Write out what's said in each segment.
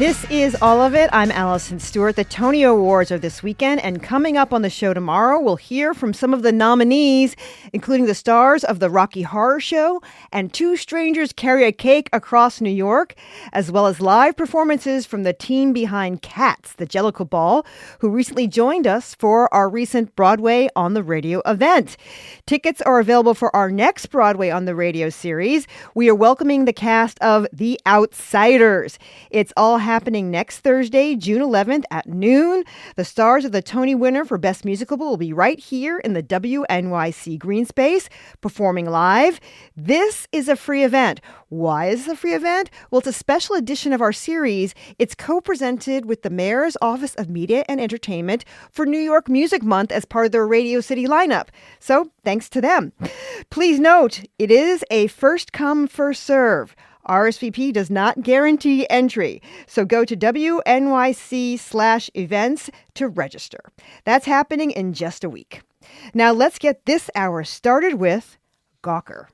This is All of It. I'm Allison Stewart. The Tony Awards are this weekend, and coming up on the show tomorrow, we'll hear from some of the nominees, including the stars of the Rocky Horror Show and Two Strangers Carry a Cake Across New York, as well as live performances from the team behind Cats, the Jellicle Ball, who recently joined us for our recent Broadway on the Radio event. Tickets are available for our next Broadway on the Radio series. We are welcoming the cast of The Outsiders. It's all happening next Thursday, June 11th at noon. The stars of the Tony winner for Best Musical will be right here in the WNYC Green Space, performing live. This is a free event. Why is this a free event? Well, it's a special edition of our series. It's co-presented with the Mayor's Office of Media and Entertainment for New York Music Month as part of their Radio City lineup. So, thanks to them. Please note, it is a first come, first serve. RSVP does not guarantee entry, so go to WNYC/events to register. That's happening in just a week. Now let's get this hour started with Gawker.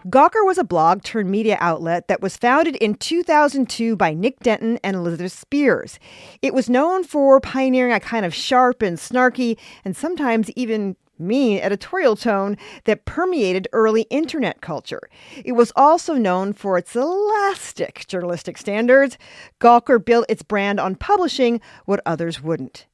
Gawker was a blog turned media outlet that was founded in 2002 by Nick Denton and Elizabeth Spears. It was known for pioneering a kind of sharp and snarky and sometimes even mean editorial tone that permeated early internet culture. It was also known for its elastic journalistic standards. Gawker built its brand on publishing what others wouldn't.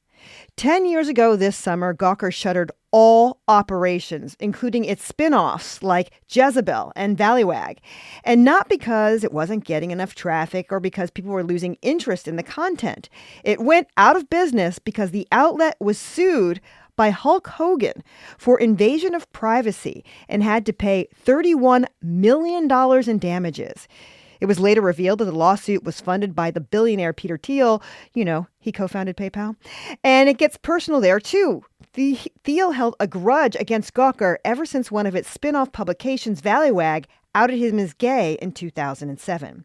10 years ago this summer, Gawker shuttered all operations, including its spin-offs like Jezebel and Valleywag. And not because it wasn't getting enough traffic or because people were losing interest in the content. It went out of business because the outlet was sued by Hulk Hogan for invasion of privacy and had to pay $31 million in damages. It was later revealed that the lawsuit was funded by the billionaire Peter Thiel. You know, he co-founded PayPal. And it gets personal there, too. Thiel held a grudge against Gawker ever since one of its spin-off publications, Valleywag, outed him as gay in 2007.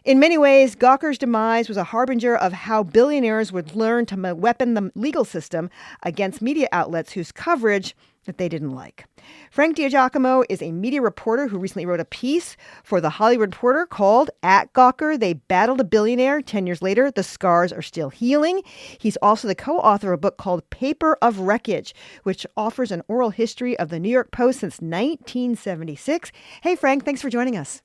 In many ways, Gawker's demise was a harbinger of how billionaires would learn to weapon the legal system against media outlets whose coverage that they didn't like. Frank DiGiacomo is a media reporter who recently wrote a piece for The Hollywood Reporter called At Gawker, They Battled a Billionaire. 10 years later, the scars are still healing. He's also the co-author of a book called Paper of Wreckage, which offers an oral history of the New York Post since 1976. Hey, Frank, thanks for joining us.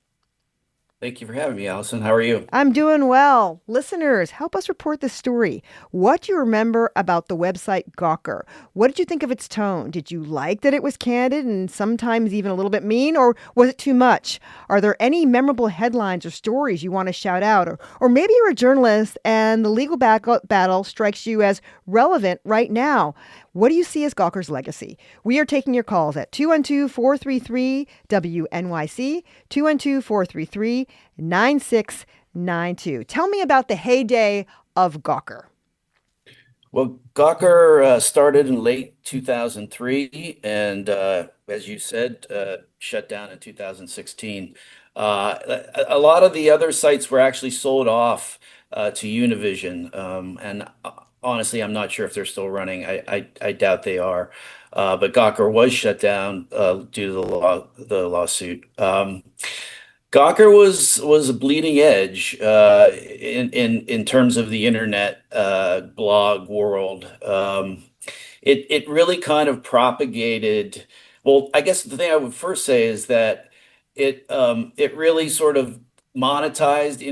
Thank you for having me, Allison. How are you? I'm doing well. Listeners, help us report this story. What do you remember about the website Gawker? What did you think of its tone? Did you like that it was candid and sometimes even a little bit mean, or was it too much? Are there any memorable headlines or stories you want to shout out? Or maybe you're a journalist and the legal battle strikes you as relevant right now. What do you see as Gawker's legacy? We are taking your calls at 212-433-WNYC, 212-433-9692. Tell me about the heyday of Gawker. Well, Gawker started in late 2003 and, as you said, shut down in 2016. A lot of the other sites were actually sold off to Univision, and honestly, I'm not sure if they're still running. I doubt they are. But Gawker was shut down due to the lawsuit. Gawker was a bleeding edge in terms of the internet blog world. It really kind of propagated. Well, I guess the thing I would first say is that it really sort of monetized the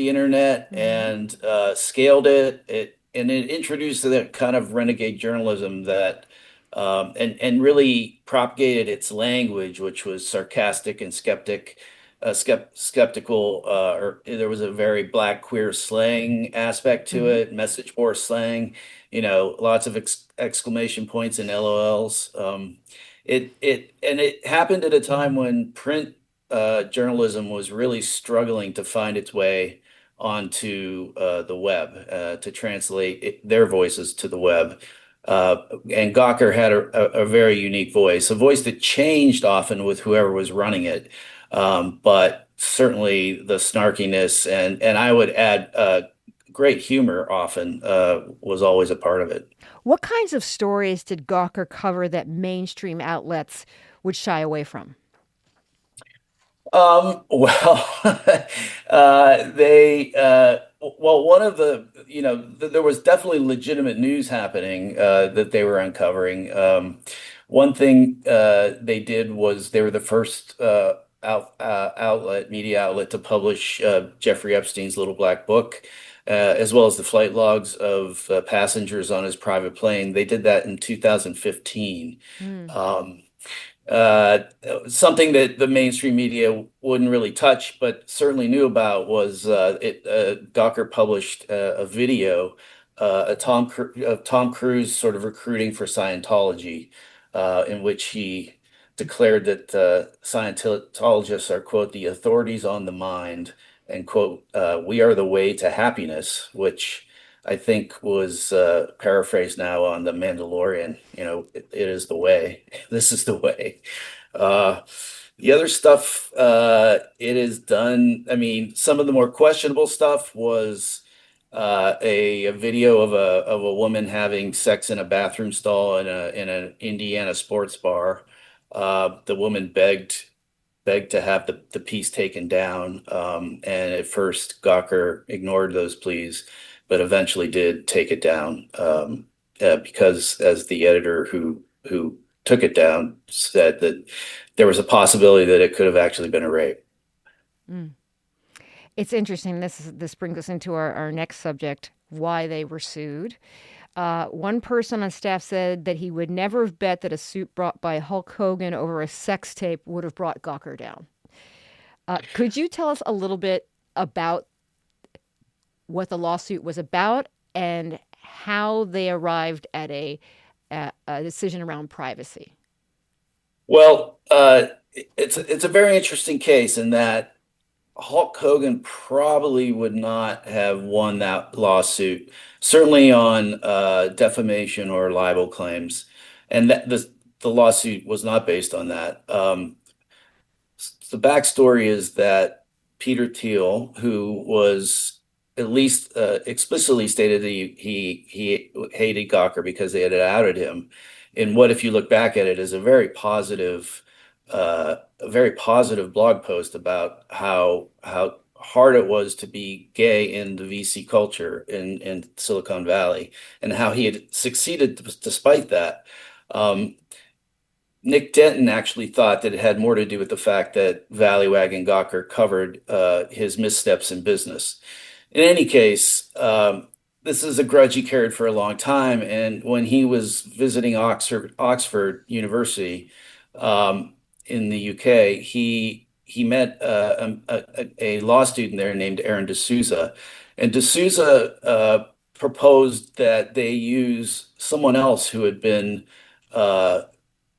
internet and scaled it. And it introduced that kind of renegade journalism that and really propagated its language, which was sarcastic and skeptical. Or there was a very black queer slang aspect to it, message board slang. You know, lots of exclamation points and LOLs. It happened at a time when print journalism was really struggling to find its way onto the web to translate their voices to the web. And Gawker had a very unique voice, a voice that changed often with whoever was running it. But certainly the snarkiness and I would add great humor often was always a part of it. What kinds of stories did Gawker cover that mainstream outlets would shy away from? Well, one of there was definitely legitimate news happening that they were uncovering. One thing they did was they were the first media outlet to publish Jeffrey Epstein's Little Black Book, as well as the flight logs of passengers on his private plane. They did that in 2015. Mm. Um, uh, Something that the mainstream media wouldn't really touch, but certainly knew about was Gawker published a video, of Tom Cruise sort of recruiting for Scientology, in which he declared that Scientologists are, quote, the authorities on the mind, and, quote, we are the way to happiness, which I think was paraphrased now on The Mandalorian. It is the way. This is the way. Uh, the other stuff it is done. I mean, some of the more questionable stuff was a video of a woman having sex in a bathroom stall in an Indiana sports bar. The woman begged to have the piece taken down. And at first, Gawker ignored those pleas, but eventually did take it down, because, as the editor who took it down said, that there was a possibility that it could have actually been a rape. Mm. It's interesting. This brings us into our next subject: why they were sued. One person on staff said that he would never have bet that a suit brought by Hulk Hogan over a sex tape would have brought Gawker down. Could you tell us a little bit about what the lawsuit was about and how they arrived at a decision around privacy? Well, it's a very interesting case in that Hulk Hogan probably would not have won that lawsuit, certainly on defamation or libel claims, and that the lawsuit was not based on that. The backstory is that Peter Thiel, who was at least explicitly stated that he hated Gawker because they had outed him, in what, if you look back at it, is a very positive blog post about how hard it was to be gay in the VC culture in Silicon Valley, and how he had succeeded despite that. Um, Nick Denton actually thought that it had more to do with the fact that Valleywag Gawker covered his missteps in business. In any case, this is a grudge he carried for a long time. And when he was visiting Oxford University, in the UK, he met a law student there named Aaron D'Souza. And D'Souza proposed that they use someone else who had been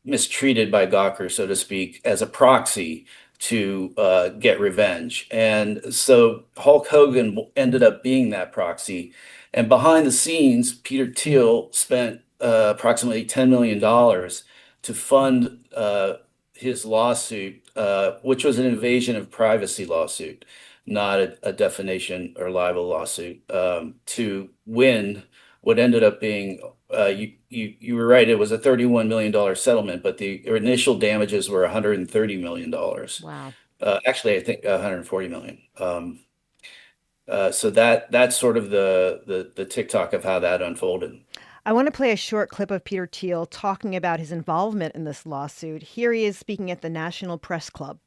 mistreated by Gawker, so to speak, as a proxy to get revenge. And so Hulk Hogan ended up being that proxy. And behind the scenes, Peter Thiel spent approximately $10 million to fund his lawsuit, which was an invasion of privacy lawsuit, not a defamation or libel lawsuit, to win what ended up being, you were right, it was a $31 million settlement, but the initial damages were $130 million. Wow. Actually, I think 140 million. So that's sort of the TikTok of how that unfolded. I want to play a short clip of Peter Thiel talking about his involvement in this lawsuit. Here he is speaking at the National Press Club.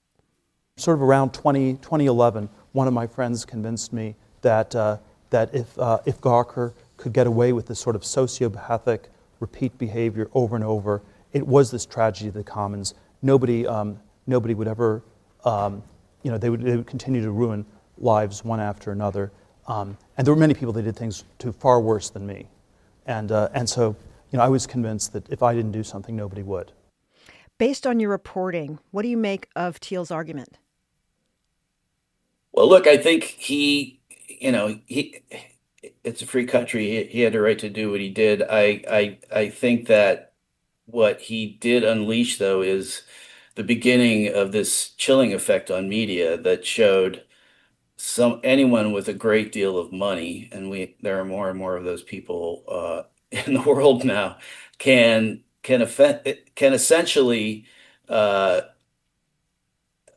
Sort of around 2011, one of my friends convinced me that if Gawker could get away with this sort of sociopathic repeat behavior over and over, it was this tragedy of the commons. Nobody would ever, they would continue to ruin lives one after another. And there were many people that did things to far worse than me. And so, I was convinced that if I didn't do something, nobody would. Based on your reporting, what do you make of Thiel's argument? Well, look, I think it's a free country. He had the right to do what he did. I think that what he did unleash, though, is the beginning of this chilling effect on media that showed anyone with a great deal of money, and there are more and more of those people in the world now, can essentially uh,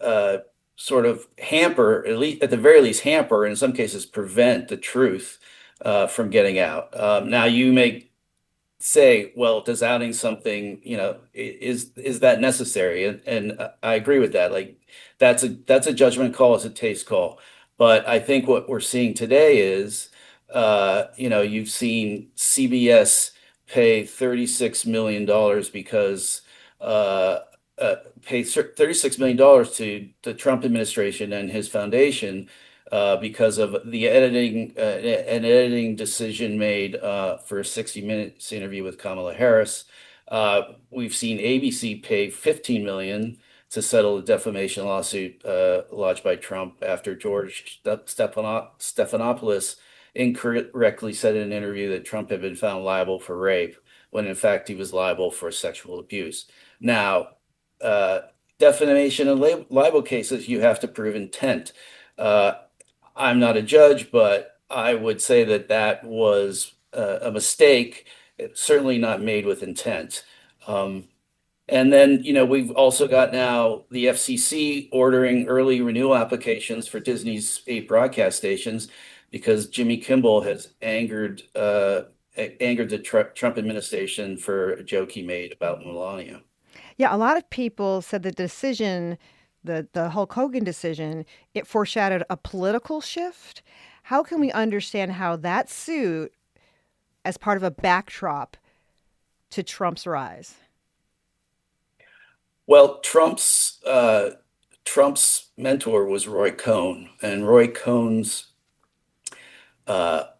uh, sort of hamper, at the very least hamper, in some cases prevent the truth from getting out. Now you may say, well, does outing something, is that necessary? And I agree with that. Like that's a judgment call, it's a taste call. But I think what we're seeing today is, you've seen CBS pay $36 million because pay $36 million to the Trump administration and his foundation because of the an editing decision made for a 60 Minutes interview with Kamala Harris. We've seen ABC pay $15 million to settle a defamation lawsuit lodged by Trump after George Stephanopoulos incorrectly said in an interview that Trump had been found liable for rape, when in fact he was liable for sexual abuse. Now, defamation and libel cases, you have to prove intent. I'm not a judge, but I would say that that was a mistake, certainly not made with intent. And then, we've also got now the FCC ordering early renewal applications for Disney's 8 broadcast stations because Jimmy Kimmel has angered the Trump administration for a joke he made about Melania. Yeah, a lot of people said the decision, the Hulk Hogan decision, it foreshadowed a political shift. How can we understand how that suit, as part of a backdrop to Trump's rise? Well, Trump's mentor was Roy Cohn, and Roy Cohn's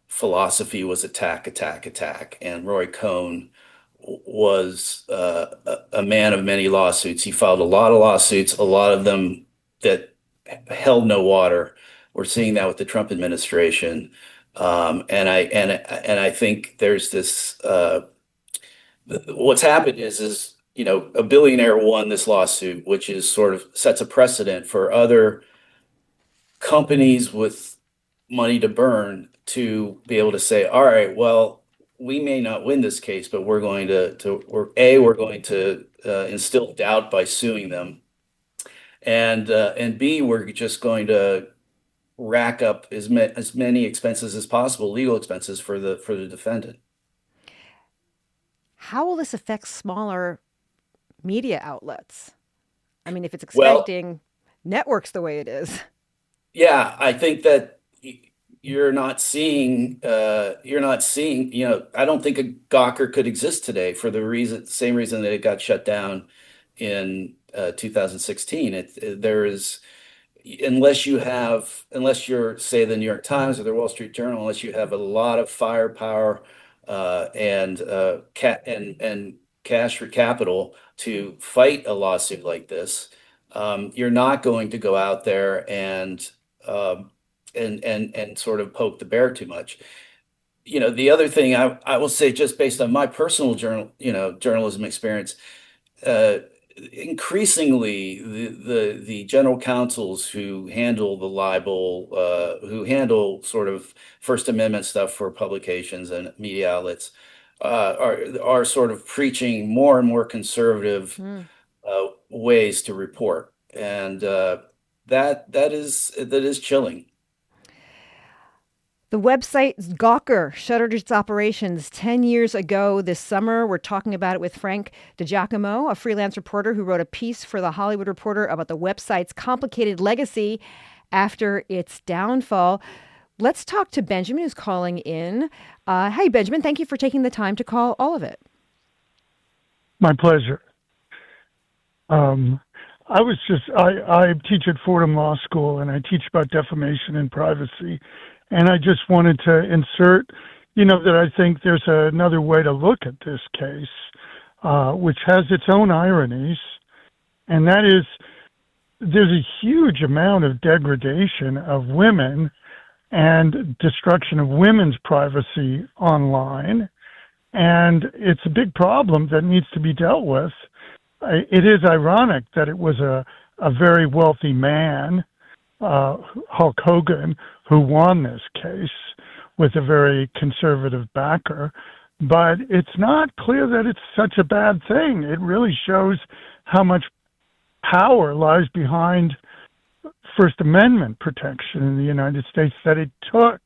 philosophy was attack, attack, attack. And Roy Cohn was a man of many lawsuits. He filed a lot of lawsuits, a lot of them that held no water. We're seeing that with the Trump administration, and I think there's this. What's happened is a billionaire won this lawsuit, which is sort of sets a precedent for other companies with money to burn to be able to say, all right, well, we may not win this case, but we're going we're going to instill doubt by suing them, and B, we're just going to rack up as many expenses as possible, legal expenses for the defendant. How will this affect smaller media outlets? I mean, if it's Well, affecting networks the way it is. yeah, I think that you're not seeing, I don't think a Gawker could exist today for same reason that it got shut down in 2016. There is, unless you're, say, the New York Times or the Wall Street Journal, unless you have a lot of firepower and cash for capital to fight a lawsuit like this, you're not going to go out there and sort of poke the bear too much. The other thing I will say, just based on my personal journalism experience, increasingly the general counsels who handle the libel, who handle sort of First Amendment stuff for publications and media outlets, are sort of preaching more and more conservative ways to report, and that is chilling. The website Gawker shuttered its operations 10 years ago this summer. We're talking about it with Frank DiGiacomo, a freelance reporter who wrote a piece for The Hollywood Reporter about the website's complicated legacy after its downfall. Let's talk to Benjamin, who's calling in. Hey, Benjamin, thank you for taking the time to call all of it. My pleasure. I teach at Fordham Law School, and I teach about defamation and privacy. And I just wanted to insert, that I think there's another way to look at this case, which has its own ironies. And that is, there's a huge amount of degradation of women and destruction of women's privacy online. And it's a big problem that needs to be dealt with. It is ironic that it was a very wealthy man, Hulk Hogan, who won this case with a very conservative backer. But it's not clear that it's such a bad thing. It really shows how much power lies behind First Amendment protection in the United States, that it took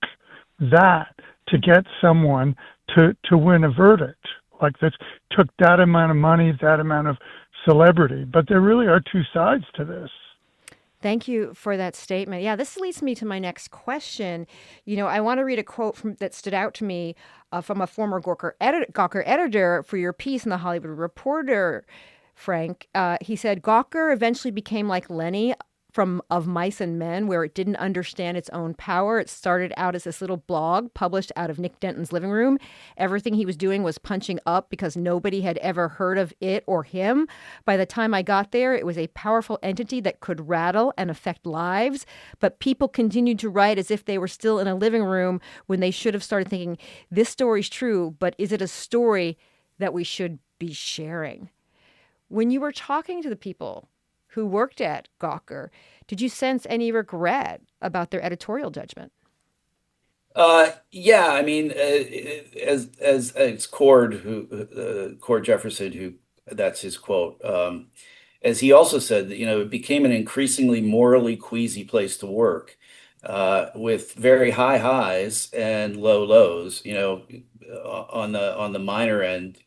that to get someone to win a verdict like this. Took that amount of money, that amount of celebrity. But there really are two sides to this. Thank you for that statement. Yeah, this leads me to my next question. I want to read a quote that stood out to me from a former Gawker editor for your piece in the Hollywood Reporter, Frank. He said, Gawker eventually became like Lenny of Mice and Men, where it didn't understand its own power. It started out as this little blog published out of Nick Denton's living room. Everything he was doing was punching up because nobody had ever heard of it or him. By the time I got there, it was a powerful entity that could rattle and affect lives. But people continued to write as if they were still in a living room when they should have started thinking, this story's true, but is it a story that we should be sharing? When you were talking to the people who worked at Gawker, did you sense any regret about their editorial judgment? Yeah, I mean, as Cord Jefferson, who that's his quote, as he also said, it became an increasingly morally queasy place to work, with very high highs and low lows. On the minor end,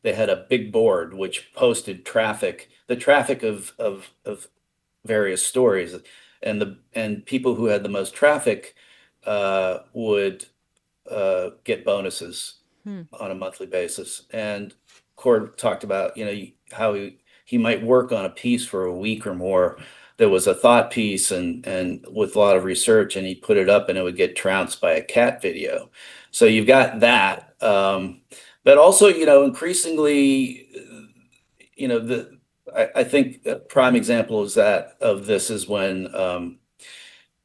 they had a big board which posted the traffic of various stories, and people who had the most traffic would get bonuses on a monthly basis. And Cord talked about how he might work on a piece for a week or more that was a thought piece and with a lot of research, and he'd put it up and it would get trounced by a cat video. So you've got that. But also, increasingly, I think a prime example of this is when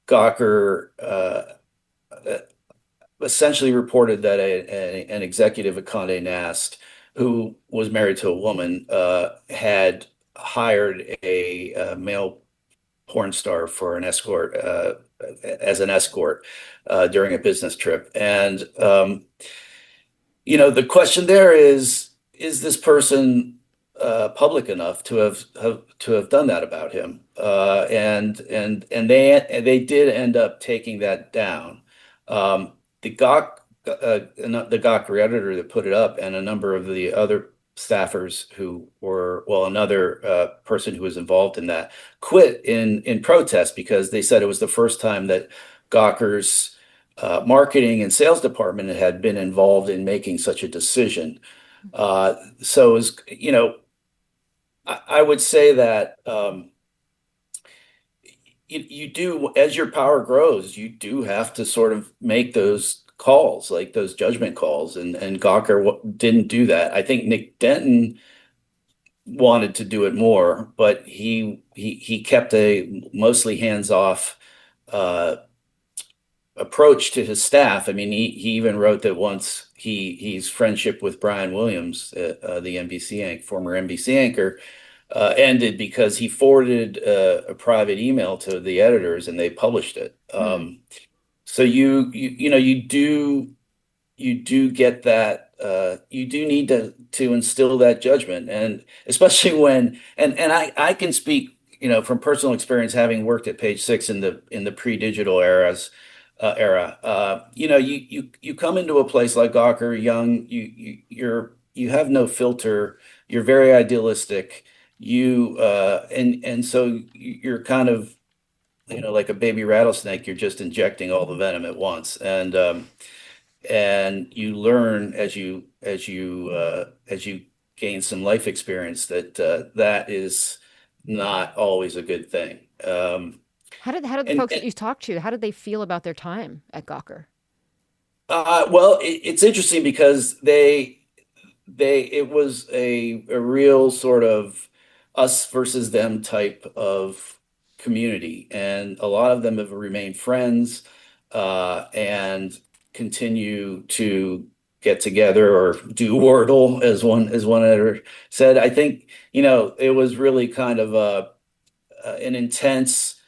Gawker essentially reported that an executive at Condé Nast, who was married to a woman, had hired a male porn star for an escort, as an escort, during a business trip. And the question there is this person public enough to have done that about him? And they did end up taking that down. The Gawker editor that put it up, and a number of the other staffers another person who was involved in that, quit in protest, because they said it was the first time that Gawker's marketing and sales department had been involved in making such a decision. So as I would say that you do, as your power grows, you do have to sort of make those calls, like those judgment calls, and Gawker didn't do that. I think Nick Denton wanted to do it more, but he kept a mostly hands-off approach to his staff. I mean, he even wrote that once his friendship with Brian Williams, the former NBC anchor, ended because he forwarded a private email to the editors and they published it. So you do get that. You do need to instill that judgment, and especially when I can speak from personal experience, having worked at Page Six in the pre-digital era. You come into a place like Gawker young. You have no filter. You're very idealistic. And so you're kind of like a baby rattlesnake. You're just injecting all the venom at once, and you learn as you gain some life experience that that is not always a good thing. How did the folks that you talked to, how did they feel about their time at Gawker? Well, it's interesting because it was a real sort of us versus them type of community, and a lot of them have remained friends and continue to get together or do Wordle, as one editor said. I think it was really kind of an intense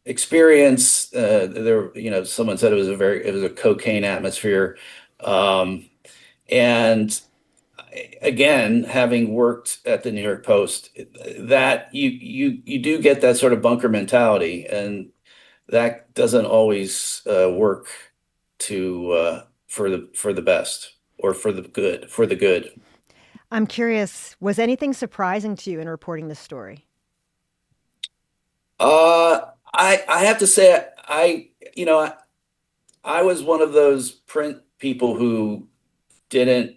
experience. There, someone said it was a cocaine atmosphere, and again, having worked at the New York Post, that you do get that sort of bunker mentality, and that doesn't always work to for the best or for the good. I'm curious, was anything surprising to you in reporting this story? I have to say I was one of those print people who didn't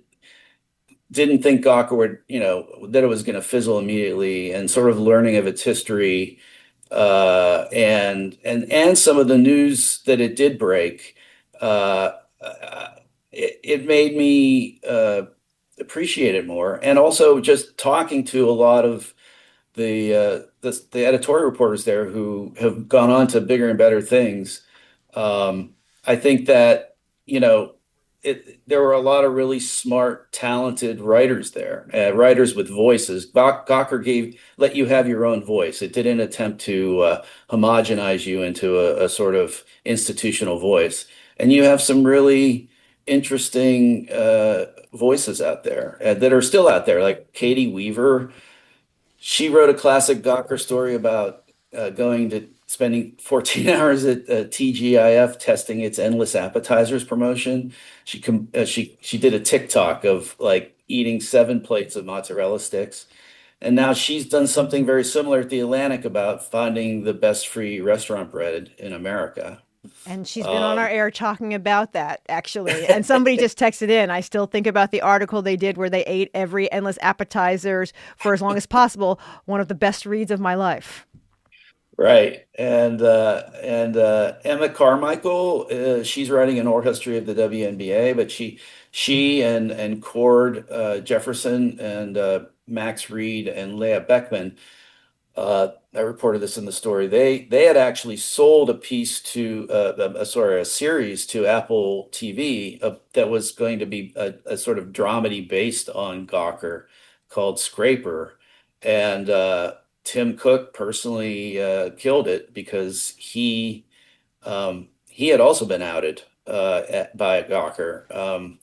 didn't think Gawker would, that it was going to fizzle immediately, and sort of learning of its history, and some of the news that it did break, it made me appreciate it more. And also just talking to a lot of the editorial reporters there who have gone on to bigger and better things. I think that, there were a lot of really smart, talented writers there, writers with voices. Gawker let you have your own voice. It didn't attempt to homogenize you into a sort of institutional voice. And you have some really interesting voices out there that are still out there, like Katie Weaver. She wrote a classic Gawker story about going to spending 14 hours at TGIF testing its endless appetizers promotion. She did a TikTok of like eating 7 plates of mozzarella sticks, and now she's done something very similar at the Atlantic about finding the best free restaurant bread in America. And she's been on our Um, air talking about that, actually. And somebody just texted in. I still think about the article they did where they ate every endless appetizers for as long as possible. One of the best reads of my life. Right. And Emma Carmichael, she's writing an oral history of the WNBA, but she and Cord Jefferson and Max Reed and Leah Beckman, I reported this in the story. They had actually sold a piece to a series to Apple TV that was going to be a sort of dramedy based on Gawker called Scraper. And Tim Cook personally killed it because he had also been outed by Gawker.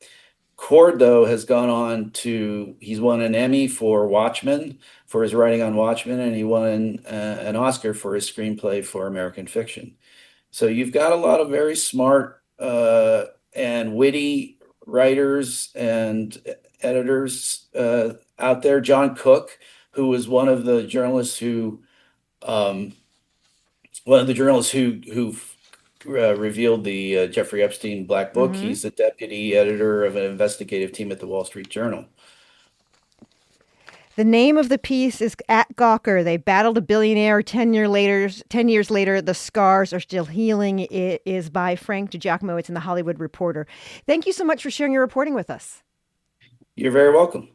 Cord, though, has gone on he's won an Emmy for Watchmen, for his writing on Watchmen, and he won an Oscar for his screenplay for American Fiction. So you've got a lot of very smart and witty writers and editors out there. John Cook, who was um, one of the journalists who revealed the Jeffrey Epstein Black Book. Hmm. He's the deputy editor of an investigative team at the Wall Street Journal. The name of the piece is At Gawker. They battled a billionaire 10 years later. The scars are still healing. It is by Frank DiGiacomo. It's in the Hollywood Reporter. Thank you so much for sharing your reporting with us. You're very welcome.